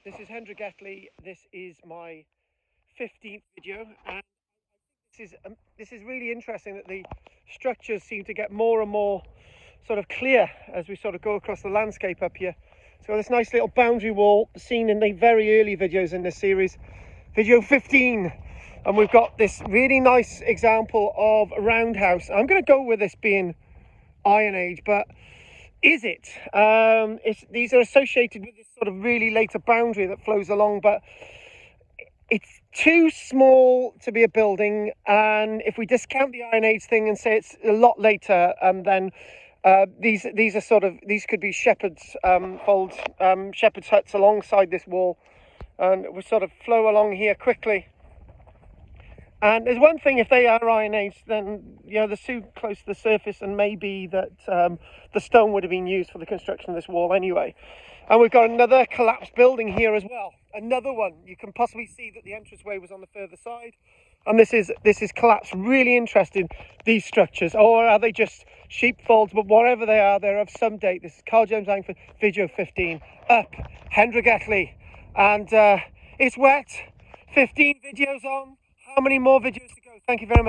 This is Hendre Gelli. This is my 15th video, and this is really interesting that the structures seem to get more and more sort of clear as we sort of go across the landscape up here. So this nice little boundary wall seen in the very early videos in this series, video 15, and we've got this really nice example of a roundhouse. I'm going to go with this being Iron Age, but is it? These are associated with this sort of really later boundary that flows along, but it's too small to be a building. And if we discount the Iron Age thing and say it's a lot later, then these could be shepherds' folds, shepherds' huts alongside this wall, and we sort of flow along here quickly. And there's one thing, if they are Iron Age, then they're too close to the surface, and maybe that the stone would have been used for the construction of this wall anyway. And we've got another collapsed building here as well. Another one. You can possibly see that the entranceway was on the further side, and this is collapsed. Really interesting, these structures, or are they just sheepfolds? But whatever they are, they're of some date. This is KARL-JAMES LANGFORD, video 15, up Hendre Gelli, and it's wet. 15 videos on. How many more videos to go? Thank you very much.